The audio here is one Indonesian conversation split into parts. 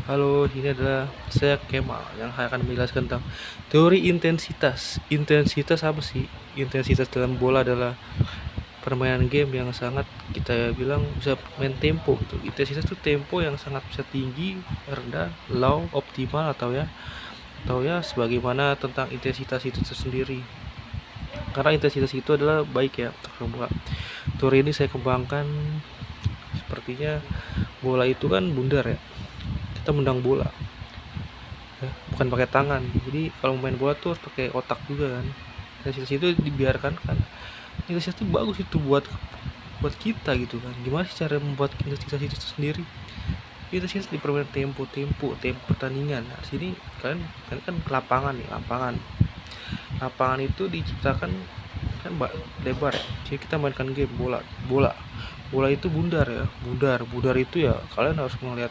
Halo, ini adalah saya Kemal yang akan menjelaskan tentang teori intensitas. Intensitas apa sih? Intensitas dalam bola adalah permainan game yang sangat kita bilang bisa main tempo gitu. Intensitas itu tempo yang sangat bisa tinggi, rendah, low, optimal atau ya sebagaimana tentang intensitas itu tersendiri. Karena intensitas itu adalah baik ya untuk bola. Teori ini saya kembangkan sepertinya bola itu kan bundar ya. Kita mendang bola ya, bukan pakai tangan. Jadi kalau main bola tuh harus pakai otak juga kan. Intensitas itu dibiarkan kan. Intensitas itu bagus itu buat buat kita gitu kan. Gimana sih cara membuat intensitas itu sendiri? Intensitas di permainan tempo pertandingan. Nah, sini kalian kan lapangan nih, lapangan. Lapangan itu diciptakan kan lebar ya. Jadi kita mainkan game bola, bola. Bola itu bundar ya, bundar itu ya kalian harus melihat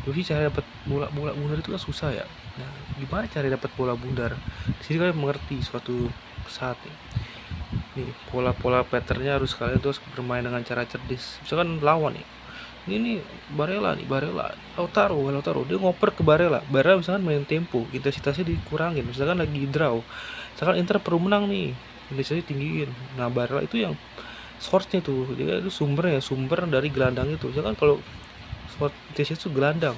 jadi cara dapat bola bundar itu kan susah ya. Nah, gimana cara dapat bola bundar? Di sini kalian mengerti suatu saat ya. Nih, pola-pola patternnya harus kalian terus bermain dengan cara cerdas. Misalkan lawan nih. Ini nih Barella nih, Barella. Lautaro, dia ngoper ke Barella. Barella misalkan main tempo, intensitasnya dikurangin. Misalkan lagi draw. Misalkan Inter perlu menang nih, intensitasnya tinggiin. Nah, Barella itu yang source-nya tuh. Dia itu sumber dari gelandang itu. Misalkan kalau intensitas itu gelandang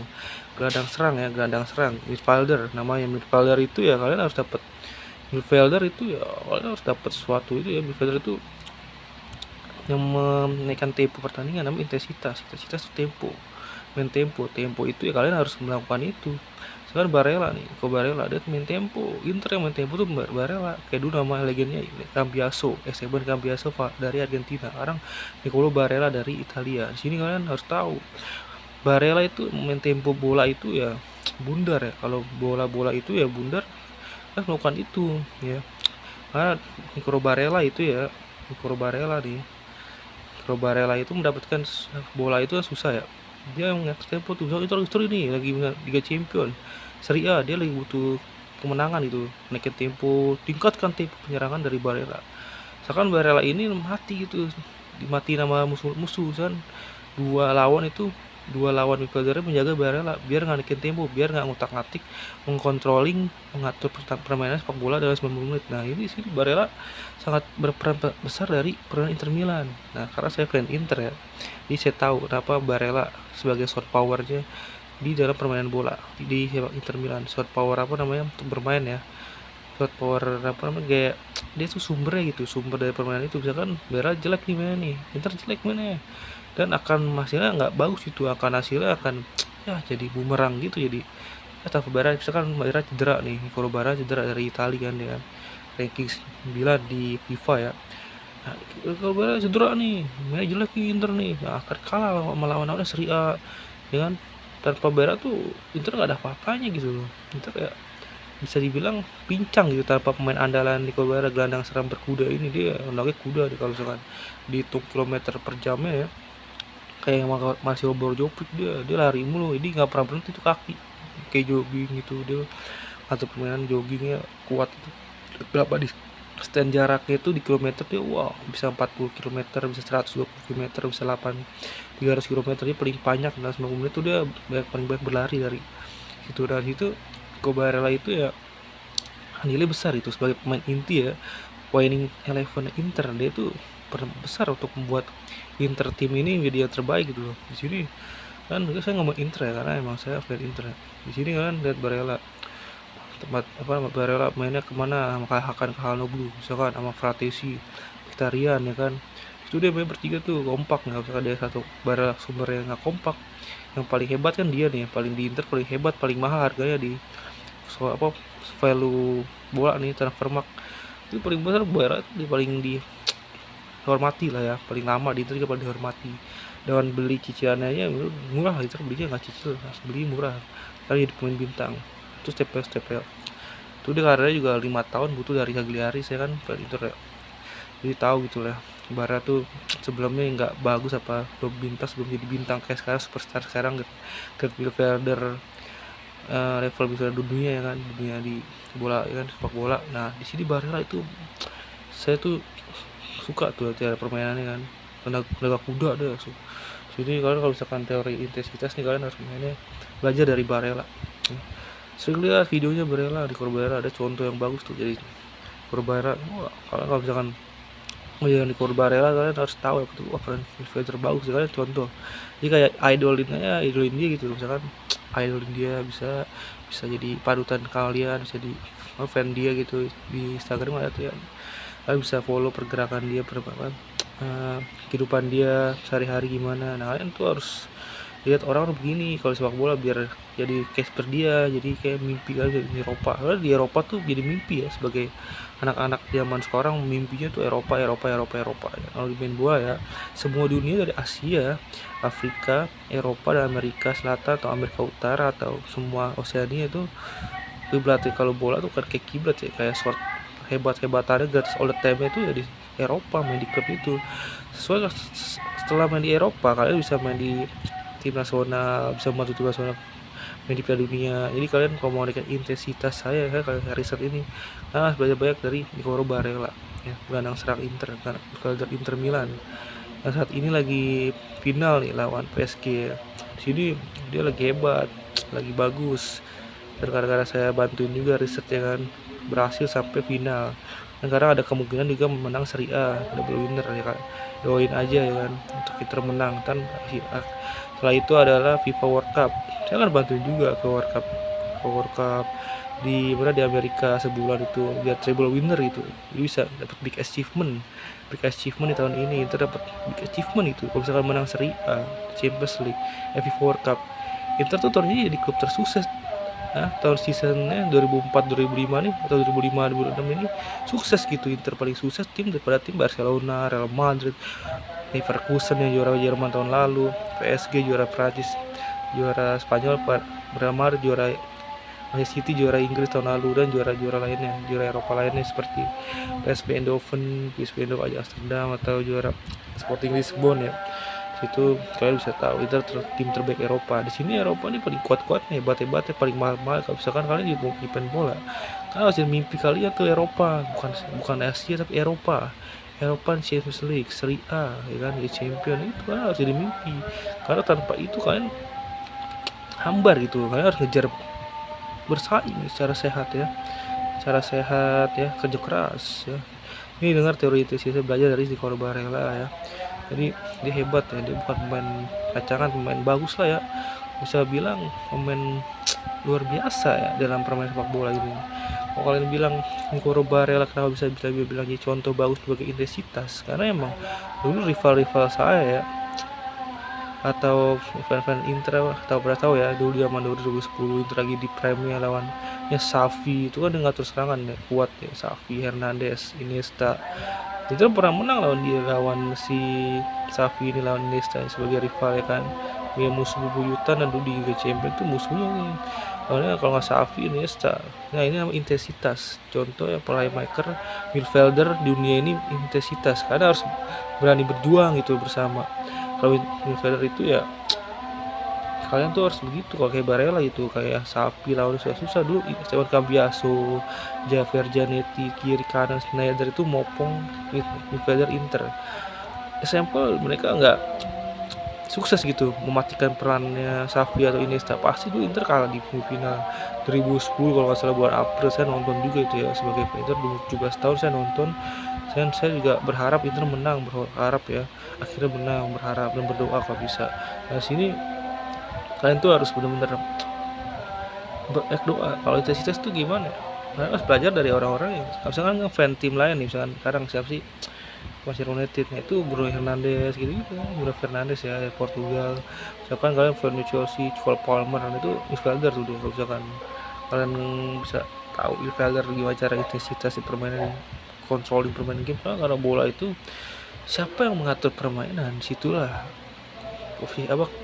serang ya, gelandang serang midfielder namanya. Midfielder itu ya kalian harus dapat midfielder itu ya kalian harus dapat sesuatu itu ya. Midfielder itu yang menaikkan tempo pertandingan namanya intensitas itu tempo, main tempo itu ya kalian harus melakukan itu. Sekarang Barella nih, kok Barella dia main tempo, Inter yang main tempo tuh Barella. Kayak dulu nama legendnya Cambiaso, Esteban Cambiaso dari Argentina, sekarang Nicolo Barella dari Italia. Di sini kalian harus tahu Barella itu main tempo bola itu ya bundar ya. Kalau bola-bola itu ya bundar, kan melakukan itu ya. Karena Nicolo Barella itu ya, Nicolo Barella nih, Nicolo Barella itu mendapatkan bola itu kan susah ya. Dia mengatur tempo tuh. Itu ini lagi Liga Champion, Serie A, dia lagi butuh kemenangan itu, naikin tempo, tingkatkan tempo penyerangan dari Barella. Misalkan Barella ini mati gitu, dimati nama musuh kan, dua lawan midfielder menjaga Barella biar nggak naikin tempo, biar nggak ngutak-ngatik, mengkontrolling, mengatur permainan sepak bola dalam 90 menit. Nah, ini sih Barella sangat berperan besar dari permainan Inter Milan. Nah, karena saya fan Inter ya, jadi saya tahu kenapa Barella sebagai shot powernya di dalam permainan bola di sepak Inter Milan. Shot power apa namanya untuk bermain ya, shot power apa namanya, kayak dia tuh sumbernya gitu, sumber dari permainan itu. Misalkan Barella jelek nih mainnya nih, Inter jelek mainnya, dan akan hasilnya nggak bagus itu, akan hasilnya akan ya jadi bumerang gitu. Jadi ya tanpa Barella, misalkan Barella cedera nih, kalau Barella cedera dari Italia kan dia kan ranking 9 di FIFA ya. Nah, kalau Barella cedera nih, mainnya jelek nih Inter nih, nah, akan kalah melawan Serie A ya kan. Tanpa Barella tuh Inter nggak ada apa-apanya gitu loh. Inter kayak bisa dibilang pincang gitu tanpa pemain andalan di Barella, gelandang serang berkuda ini. Dia anaknya kuda deh kalau misalkan dihitung kilometer per jamnya ya, kayak masih Brozovic, dia lari mulu, jadi nggak pernah berhenti tuh kaki, kayak jogging gitu dia. Atau permainan joggingnya kuat itu, berapa di stand jaraknya itu di kilometer dia, wow, bisa 40 kilometer, bisa 120 kilometer, bisa 300 kilometer. Dia paling banyak dalam 90 menit tuh dia paling banyak berlari dari situ. Dari situ Kobarella itu ya nilai besar itu sebagai pemain inti ya, winning eleven Inter. Dia itu besar untuk membuat Inter tim ini menjadi yang terbaik gitu loh. Di sini kan saya ngomong Inter ya karena emang saya fan Inter ya. Di sini kan lihat Barella, tempat apa, Barella mainnya kemana, sama Hakan Calhanoglu misalkan, sama Fratesi, Mkhitaryan ya kan. Itu dia main bertiga tuh kompak, nggak usah ada satu Barella sumber yang nggak kompak. Yang paling hebat kan dia nih, yang paling di Inter paling hebat, paling mahal harganya di apa, value bola nih, transfermarkt itu paling besar. Barella itu paling dihormati lah ya, paling lama di Inter juga paling dihormati. Dan beli cicilannya murah, Inter belinya nggak cicil, beli murah karena jadi pemain bintang. Itu step by step ya. Itu dia karirnya juga 5 tahun butuh dari Cagliari. Saya kan fan Inter ya, jadi tahu gitu lah. Barella tuh sebelumnya nggak bagus, apa belum bintas, belum jadi bintang kayak sekarang, superstar sekarang gitu. Gerd Müller, level bisa dunia ya kan, dunia di bola ya kan, sepak bola. Nah, di sini Barella itu saya tuh suka tuh cara permainannya kan, tenaga kuda deh. Jadi kalian kalau misalkan teori intensitas nih, kalian harus mainnya belajar dari Barella. Sering lihat videonya Barella, di Barella ada contoh yang bagus tuh. Jadi Barella, kalau misalkan yang di Barella kalian harus tahu ya, betul, wah keren, influencer bagus kalian contoh. Jadi kayak idolin dia gitu, misalkan idolin dia bisa jadi panutan kalian, bisa di fan dia gitu di Instagram ada tuh ya. Kalian bisa follow pergerakan dia, kehidupan dia sehari-hari gimana. Nah kalian tuh harus lihat orang tuh begini kalau sepak bola biar jadi Casper dia, jadi kayak mimpi kalian di Eropa. Karena di Eropa tuh jadi mimpi ya, sebagai anak-anak zaman sekarang mimpinya tuh Eropa ya. Kalau di main bola ya semua dunia, dari Asia, Afrika, Eropa, dan Amerika Selatan atau Amerika Utara atau semua Oseania itu kiblatnya kalau bola tuh kan kayak kiblat ya, kayak sport hebat-hebatannya gratis all the time itu ya di Eropa, main di klub itu. Setelah main di Eropa kalian bisa main di tim nasional, bisa membantu tim nasional main di Piala Dunia. Jadi kalian kalau mau naikkan intensitas saya kayak riset ini, harus belajar banyak dari Nicolo Barella ya, gelandang serang Inter, gelandang Inter Milan yang saat ini lagi final nih lawan PSG ya. Di sini dia lagi hebat, lagi bagus, dan gara-gara saya bantuin juga risetnya kan, berhasil sampai final. Dan sekarang ada kemungkinan juga menang Serie A, double winner ya kan. Doain aja ya kan untuk Inter menang. Dan setelah itu adalah FIFA World Cup. Saya akan bantuin juga ke World Cup di mana di Amerika sebulan itu biar treble winner itu. Jadi bisa dapat big achievement di tahun ini. Inter dapat big achievement itu kalau misalkan menang Serie A, Champions League, FIFA World Cup. Inter tuh tahun ini jadi klub tersukses. Tahun seasonnya 2004-2005 nih atau 2005-2006 ini sukses gitu. Inter paling sukses tim daripada tim Barcelona, Real Madrid, Leverkusen yang juara Jerman tahun lalu, PSG juara Prancis, juara Spanyol, Real Madrid juara, Manchester City juara Inggris tahun lalu, dan juara-juara lainnya, juara Eropa lainnya seperti PSV Eindhoven, Amsterdam, atau juara Sporting Lisbon ya. Itu kalian bisa tahu itu tim terbaik Eropa. Di sini Eropa ini paling kuat-kuatnya, hebat-hebatnya, paling mahal-mahal. Kalau misalkan kalian mau event bola, kalian harus jadi mimpi kalian tuh Eropa, bukan Asia tapi Eropa. Champions League, Serie A, ya kan, Liga Champion, itu kalian harus jadi mimpi. Karena tanpa itu kalian hambar gitu. Kalian harus ngejar bersaing secara sehat ya, kerja keras ya. Ini dengar teori itu sih, saya belajar dari Nicolo Barella ya. Jadi dia hebat ya, dia bukan pemain kacangan, pemain bagus lah ya, bisa bilang pemain luar biasa ya dalam permainan sepak bola ini. Kalau kalian bilang Nicolo Barella kenapa bisa bilang jadi contoh bagus sebagai intensitas, karena emang dulu rival saya ya, atau fan Inter atau pernah tahu ya, dulu zaman 2010 Inter lagi di prime lawan ya Xavi, itu kan dengan terus serangan ya, kuat ya, Xavi, Hernandez, Iniesta. Itu pernah menang lawan si Xavi ini, lawan Iniesta sebagai rival ya kan, dia musuh bebuyutan, dan dulu di Liga Champions itu musuhnya nih. Soalnya kalau nggak Xavi, Iniesta. Nah ini namanya intensitas. Contoh ya, playmaker, midfielder di dunia ini intensitas, karena harus berani berjuang gitu bersama. Kalau midfielder itu ya kalian tuh harus begitu. Kalau kayak Barella itu, kayak Sapi lawan susah dulu. Stefan Cambiaso, Javier Zanetti, kiri kanan Schneider itu mopong midfielder Inter. Sampel mereka nggak sukses gitu mematikan perannya Xavi atau Iniesta. Pasti dulu Inter kalah di final 2010 kalau nggak salah, bulan April. Saya nonton juga itu ya, sebagai Inter 17 tahun saya nonton. Saya juga berharap Inter menang, berharap ya akhirnya menang, berharap dan berdoa kalau bisa. Nah sini kalian tuh harus benar-benar berdoa. Kalau intensitas tuh gimana? Kalian harus belajar dari orang-orang yang misalkan fan tim lain nih, misalkan sekarang siapa sih, Manchester United, nah itu Bruno Fernandes gitu, Bruno Fernandes ya, Portugal. Misalkan kalian fan Chelsea, Cole Palmer, itu midfielder tuh dia. Kalau misalkan kalian bisa tahu midfielder gimana cara intensitas di permainan, controlling permainan game. Karena bola itu siapa yang mengatur permainan, situlah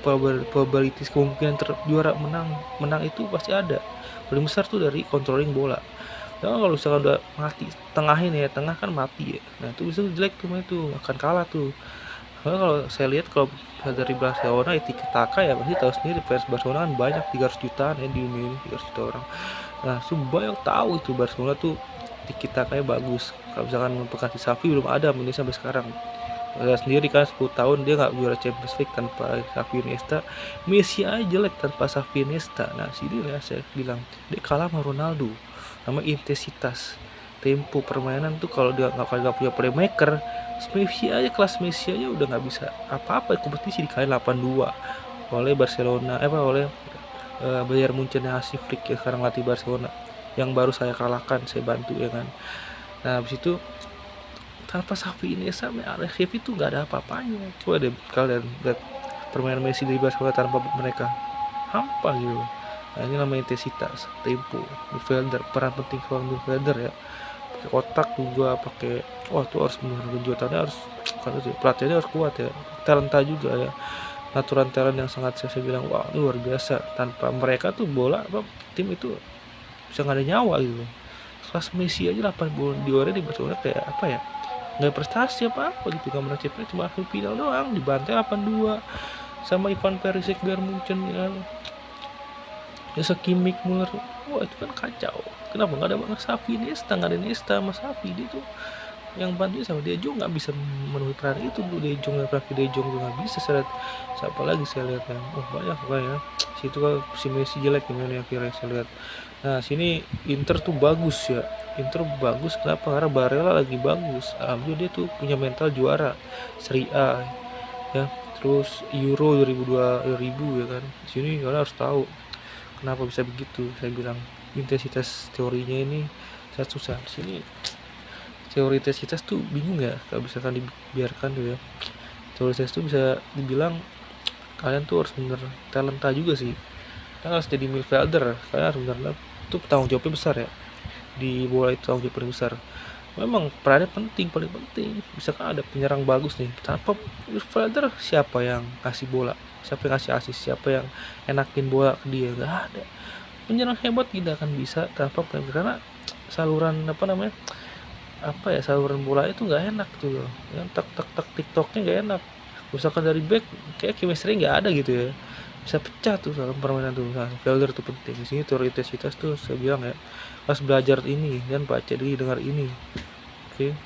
probabilitas kemungkinan juara menang itu pasti ada. Paling besar tuh dari controlling bola. Nah, kalau misalkan udah mati tengahin ya, tengah kan mati ya, nah itu bisa jelek tuh, itu akan kalah tuh. Karena kalau saya lihat kalau dari Barcelona itu Taka ya, pasti tahu sendiri fans Barcelona kan banyak, 300 jutaan ya di dunia ini, 300 juta orang. Nah banyak tahu itu Barcelona tuh Tiki Takanya bagus. Kalau misalkan mempekati Xavi belum ada ini sampai sekarang. Lihat sendiri kan 10 tahun dia nggak juara Champions League tanpa Xavi Iniesta. Messi aja jelek tanpa Xavi Iniesta. Nah sini ya saya bilang dia kalah sama Ronaldo. Nama intensitas, tempo permainan tuh kalau dia nggak punya playmaker, Messi aja kelas Messi aja udah nggak bisa apa-apa kompetisi dikali 8-2 oleh Barcelona oleh Bayern Munchen yang Hansi Flick yang sekarang latih Barcelona yang baru saya kalahkan, saya bantu ya kan. Nah habis itu tanpa Xavi Iniesta Alex Xavi itu nggak ada apa-apanya. Coba deh kalian lihat permainan Messi di Barcelona tanpa mereka, hampa gitu. Nah ini namanya intensitas, tempo, midfielder, peran penting seorang midfielder ya. Pakai otak juga, pakai tuh harus benar kejutannya harus kan itu pelatihnya harus kuat ya, talenta juga ya, natural talent yang sangat saya bilang wah luar biasa. Tanpa mereka tuh bola tim itu bisa nggak ada nyawa gitu. Kelas Messi aja 8 bulan di di Barcelona kayak apa ya, nggak prestasi apa-apa gitu, nggak menang Champions cuma final doang dibantai 8-2 sama Ivan Perisic Bayern Munchen ya Kimik Muller. Wah itu kan kacau. Kenapa nggak ada Xavi Iniesta, nggak ada Iniesta sama Xavi dia tuh yang bantuin sama De Jong nggak bisa memenuhi peran itu. De Jong dan Frankie De Jong juga nggak bisa. Saya lihat siapa lagi saya lihat yang banyak ya situ kan si Messi jelek gimana akhirnya saya lihat. Nah sini Inter tuh bagus ya, Inter bagus kenapa, karena Barella lagi bagus, alhamdulillah dia tuh punya mental juara Serie A ya, terus Euro 2000 ya kan. Sini kalian harus tahu kenapa bisa begitu. Saya bilang intensitas teorinya ini sangat susah. Di sini teori intensitas tuh bingung ya kalau misalkan dibiarkan tuh ya. Teori intensitas tuh bisa dibilang kalian tuh harus bener talenta juga sih. Kalian harus jadi midfielder, kalian harus benar itu tanggung jawabnya besar ya. Di bola itu tanggung jawab paling besar. Memang perannya penting, paling penting. Misalkan ada penyerang bagus nih, tanpa midfielder siapa yang kasih bola? Siapa yang kasih asis? Siapa yang enakin bola ke dia? Gak ada. Penyerang hebat tidak akan bisa tanpa playmaker, karena saluran saluran bola itu nggak enak tuh loh. Yang tak tiktoknya nggak enak. Misalkan dari back kayak chemistry nggak ada gitu ya. Bisa pecah tuh dalam permainan tuh. Nah, fielder tuh penting. Di sini teori intensitas tuh saya bilang ya. Pas belajar ini dan baca dengar ini. Oke.